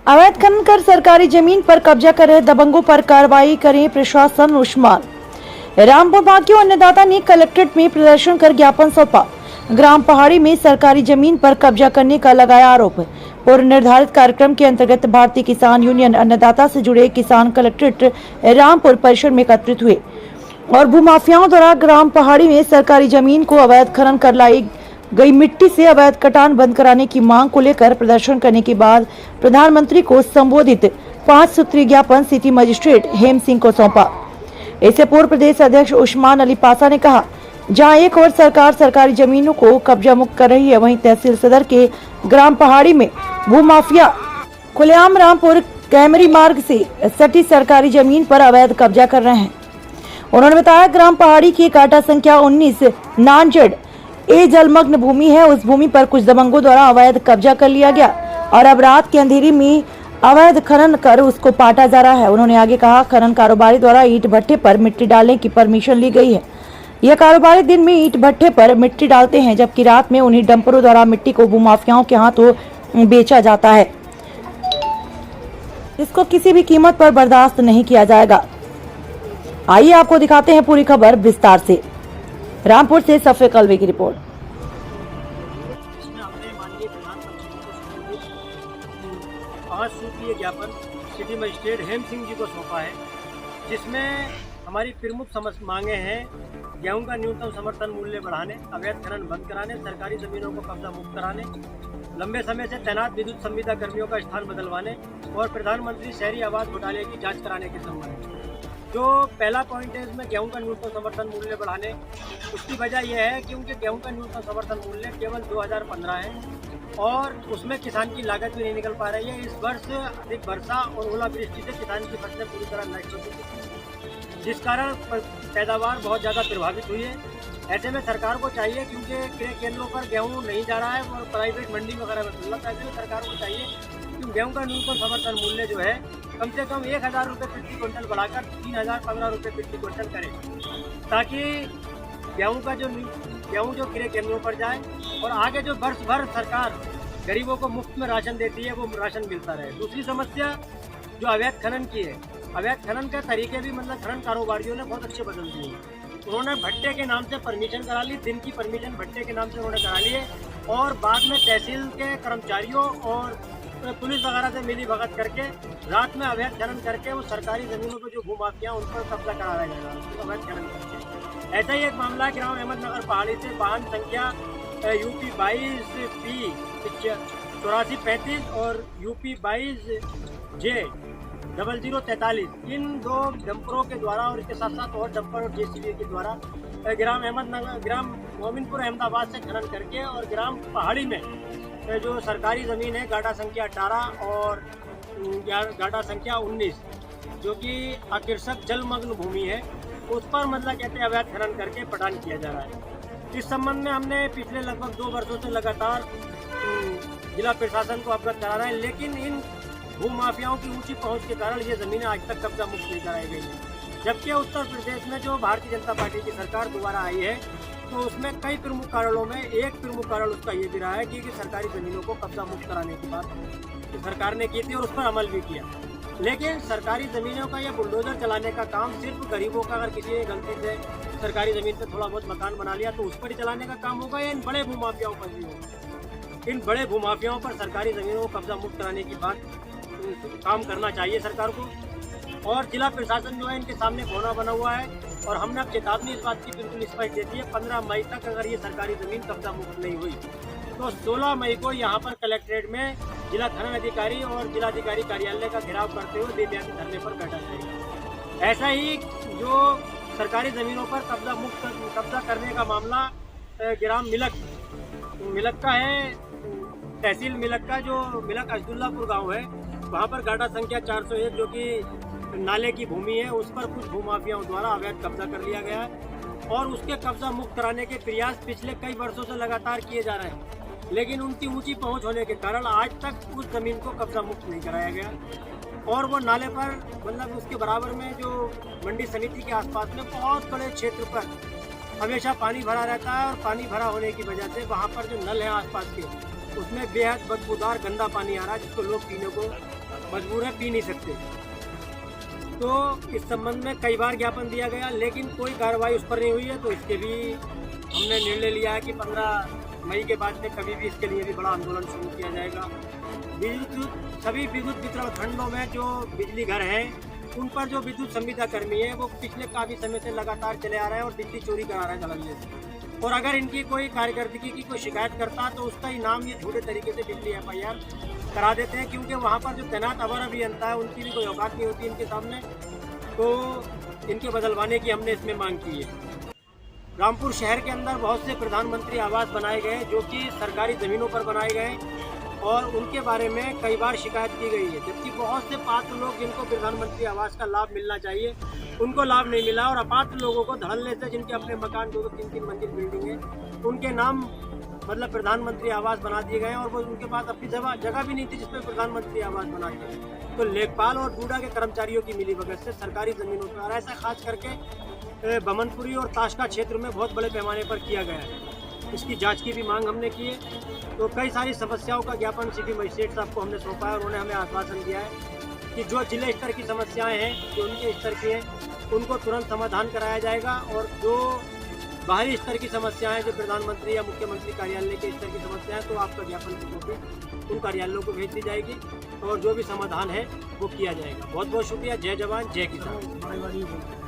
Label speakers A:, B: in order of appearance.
A: अवैध खनन कर सरकारी जमीन पर कब्जा कर रहे दबंगों पर कार्रवाई करे प्रशासन उस्मान। रामपुर बांकी अन्नदाता ने कलेक्ट्रेट में प्रदर्शन कर ज्ञापन सौंपा। ग्राम पहाड़ी में सरकारी जमीन पर कब्जा करने का लगाया आरोप। पूर्व निर्धारित कार्यक्रम के अंतर्गत भारतीय किसान यूनियन अन्नदाता से जुड़े किसान कलेक्ट्रेट रामपुर परिसर में एकत्रित हुए और भूमाफियाओं द्वारा ग्राम पहाड़ी में सरकारी जमीन को अवैध खनन कर लाई गई मिट्टी से अवैध कटान बंद कराने की मांग को लेकर प्रदर्शन करने के बाद प्रधानमंत्री को संबोधित 5 सूत्रीय ज्ञापन सिटी मजिस्ट्रेट हेम सिंह को सौंपा। इससे पूर्व प्रदेश अध्यक्ष उस्मान अली पासा ने कहा, जहां एक और सरकार सरकारी जमीनों को कब्जा मुक्त कर रही है, वहीं तहसील सदर के ग्राम पहाड़ी में भूमाफिया खुलेआम रामपुर कैमरी मार्ग से सटी सरकारी जमीन पर अवैध कब्जा कर रहे हैं। उन्होंने बताया, ग्राम पहाड़ी की काटा संख्या 19 नानजड़ ए जलमग्न भूमि है। उस भूमि पर कुछ दबंगों द्वारा अवैध कब्जा कर लिया गया और अब रात के अंधेरी में अवैध खनन कर उसको पाटा जा रहा है। उन्होंने आगे कहा, खनन कारोबारी द्वारा ईंट भट्टे पर मिट्टी डालने की परमिशन ली गई है। यह कारोबारी दिन में ईंट भट्टे पर मिट्टी डालते हैं, जबकि रात में उन्हीं डंपरों द्वारा मिट्टी को भूमाफियाओं के हाथों बेचा जाता है, जिसको किसी भी कीमत पर बर्दाश्त नहीं किया जाएगा। आइए आपको दिखाते हैं पूरी खबर विस्तार से। रामपुर से सफे कलवे की रिपोर्ट।
B: इसमें हमने माननीय प्रधानमंत्री को संबोधित 5 सूत्रीय ज्ञापन सिटी मजिस्ट्रेट हेम सिंह जी को सौंपा है, जिसमें हमारी प्रमुख मांगे हैं गेहूं का न्यूनतम समर्थन मूल्य बढ़ाने, अवैध खनन बंद कराने, सरकारी जमीनों को कब्जा मुक्त कराने, लंबे समय से तैनात विद्युत संविदा कर्मियों का स्थान बदलवाने और प्रधानमंत्री शहरी आवास घोटाले की जांच कराने के संबंध में। जो पहला पॉइंट है, इसमें गेहूं का न्यूनतम समर्थन मूल्य बढ़ाने, उसकी वजह यह है कि उनके गेहूं का न्यूनतम समर्थन मूल्य केवल 2015 है और उसमें किसान की लागत भी नहीं निकल पा रही है। इस वर्ष अधिक वर्षा और ओलावृष्टि से किसान की फसलें पूरी तरह नष्ट हो चुकी है, जिस कारण पैदावार बहुत ज़्यादा प्रभावित हुई है। ऐसे में सरकार को चाहिए, क्योंकि क्रय केंद्रों पर गेहूँ नहीं जा रहा है और प्राइवेट मंडी वगैरह में मिल रहा है, ऐसे में सरकार को चाहिए कि गेहूँ का न्यूनतम समर्थन मूल्य जो है कम से कम 1000 रुपये प्रति क्विंटल बढ़ाकर 3015 रुपये प्रति क्विंटल करें, ताकि गेहूँ जो क्रय केंद्रों पर जाए और आगे जो वर्ष भर सरकार गरीबों को मुफ्त में राशन देती है वो राशन मिलता रहे। दूसरी समस्या जो अवैध खनन की है, अवैध खनन के तरीके भी मतलब खनन कारोबारियों ने बहुत अच्छे बदल दिए हैं। उन्होंने भट्टे के नाम से परमिशन करा ली, दिन की परमिशन भट्टे के नाम से उन्होंने करा ली है और बाद में तहसील के कर्मचारियों और पुलिस वगैरह से मिली भगत करके रात में अवैध खनन करके वो सरकारी जमीनों पर जो भूमाफिया उन पर कब्जा कराया जाएगा अवैध खनन करके। ऐसा ही एक मामला है ग्राम अहमदनगर पहाड़ी से वाहन संख्या यूपी 22 पी 8435 और यूपी 22 जे 0043 इन 2 डंपरों के द्वारा और इसके साथ साथ और डंपर और जेसीबी के द्वारा ग्राम मोमिनपुर अहमदाबाद से खनन करके और ग्राम पहाड़ी में जो सरकारी ज़मीन है गाढ़ा संख्या 18 और गाढ़ा संख्या 19 जो कि आकर्षक जलमग्न भूमि है, उस पर मतलब कहते हैं अवैध खनन करके पटान किया जा रहा है। इस संबंध में हमने पिछले लगभग 2 वर्षों से लगातार जिला प्रशासन को अवगत करा रहे हैं, लेकिन इन भूमाफियाओं की ऊंची पहुंच के कारण ये ज़मीनें आज तक कब्जा मुक्त नहीं कराई गई हैं। जबकि उत्तर प्रदेश में जो भारतीय जनता पार्टी की सरकार दोबारा आई है तो उसमें कई प्रमुख कारणों में एक प्रमुख कारण उसका ये भी रहा है कि सरकारी ज़मीनों को कब्जा मुक्त कराने की बात तो सरकार ने की थी और उस पर अमल भी किया। लेकिन सरकारी ज़मीनों का यह बुलडोजर चलाने का काम सिर्फ गरीबों का, अगर किसी ने गलती से सरकारी ज़मीन पर थोड़ा बहुत मकान बना लिया तो उस पर ही चलाने का काम होगा या इन बड़े भूमाफियाओं पर भी होगा। इन बड़े भूमाफियाओं पर सरकारी ज़मीनों को कब्जा मुक्त कराने की बात काम करना चाहिए सरकार को। और जिला प्रशासन जो है इनके सामने कोना बना हुआ है और हमने अब चेतावनी इस बात की बिल्कुल स्पष्ट देती है, 15 मई तक अगर ये सरकारी ज़मीन कब्जा मुक्त नहीं हुई तो 16 मई को यहाँ पर कलेक्ट्रेट में जिला खनन अधिकारी और जिलाधिकारी कार्यालय का घेराव करते हुए बेव्यापी धरने पर बैठा जाएगा। ऐसा ही जो सरकारी ज़मीनों पर कब्जा करने का मामला ग्राम मिलक का है, तहसील मिलक का जो मिलक अजदुल्लापुर गाँव है, वहाँ पर गाढ़ा संख्या 401 जो कि नाले की भूमि है उस पर कुछ भूमाफियाओं द्वारा अवैध कब्जा कर लिया गया है और उसके कब्जा मुक्त कराने के प्रयास पिछले कई वर्षों से लगातार किए जा रहे हैं, लेकिन उनकी ऊंची पहुंच होने के कारण आज तक उस जमीन को कब्जा मुक्त नहीं कराया गया और वो नाले पर मतलब उसके बराबर में जो मंडी समिति के आसपास में बहुत बड़े क्षेत्र पर हमेशा पानी भरा रहता है और पानी भरा होने की वजह से वहाँ पर जो नल हैं आसपास के उसमें बेहद बदबूदार गंदा पानी आ रहा है, जिसको लोग पीने को मजबूर है, पी नहीं सकते। तो इस संबंध में कई बार ज्ञापन दिया गया, लेकिन कोई कार्रवाई उस पर नहीं हुई है। तो इसके भी हमने निर्णय लिया है कि 15 मई के बाद में कभी भी इसके लिए भी बड़ा आंदोलन शुरू किया जाएगा। सभी विद्युत वितरण खंडों में जो बिजली घर हैं, उन पर जो विद्युत संविदा कर्मी है वो पिछले काफ़ी समय से लगातार चले आ रहे हैं और बिजली चोरी करा रहे हैं धड़ल्ले से। और अगर इनकी कोई कार्यकर्ता की कोई शिकायत करता है तो उसका इनाम ये झूठे तरीके से बिजली FIR करा देते हैं, क्योंकि वहाँ पर जो तैनात अवर अभियंता है उनकी भी कोई औकात नहीं होती इनके सामने। तो इनके बदलवाने की हमने इसमें मांग की है। रामपुर शहर के अंदर बहुत से प्रधानमंत्री आवास बनाए गए जो कि सरकारी ज़मीनों पर बनाए गए और उनके बारे में कई बार शिकायत की गई है, जबकि बहुत से पात्र लोग जिनको प्रधानमंत्री आवास का लाभ मिलना चाहिए उनको लाभ नहीं मिला। और अपात्र लोगों को धड़ल्ले से, जिनके अपने मकान 2-2, 3-3 मंजिल बिल्डिंग है, उनके नाम मतलब प्रधानमंत्री आवास बना दिए गए और वो उनके पास अपनी जगह भी नहीं थी जिसमें प्रधानमंत्री आवास बना दिए। तो लेखपाल और डूडा के कर्मचारियों की मिलीभगत से सरकारी ज़मीनों पर ऐसा खास करके बमनपुरी और ताशका क्षेत्र में बहुत बड़े पैमाने पर किया गया है। इसकी जांच की भी मांग हमने की है। तो कई सारी समस्याओं का ज्ञापन सिटी मजिस्ट्रेट साहब को हमने सौंपा है और उन्होंने हमें आश्वासन दिया है कि जो जिले स्तर की समस्याएं हैं, जो उनके स्तर की हैं, उनको तुरंत समाधान कराया जाएगा। और जो बाहरी स्तर की समस्याएं, जो प्रधानमंत्री या मुख्यमंत्री कार्यालय के स्तर की समस्याएं, तो आपका ज्ञापन की कॉपी उन कार्यालयों को भेज दी जाएगी और जो भी समाधान है वो किया जाएगा। बहुत बहुत शुक्रिया। जय जवान जय किसान।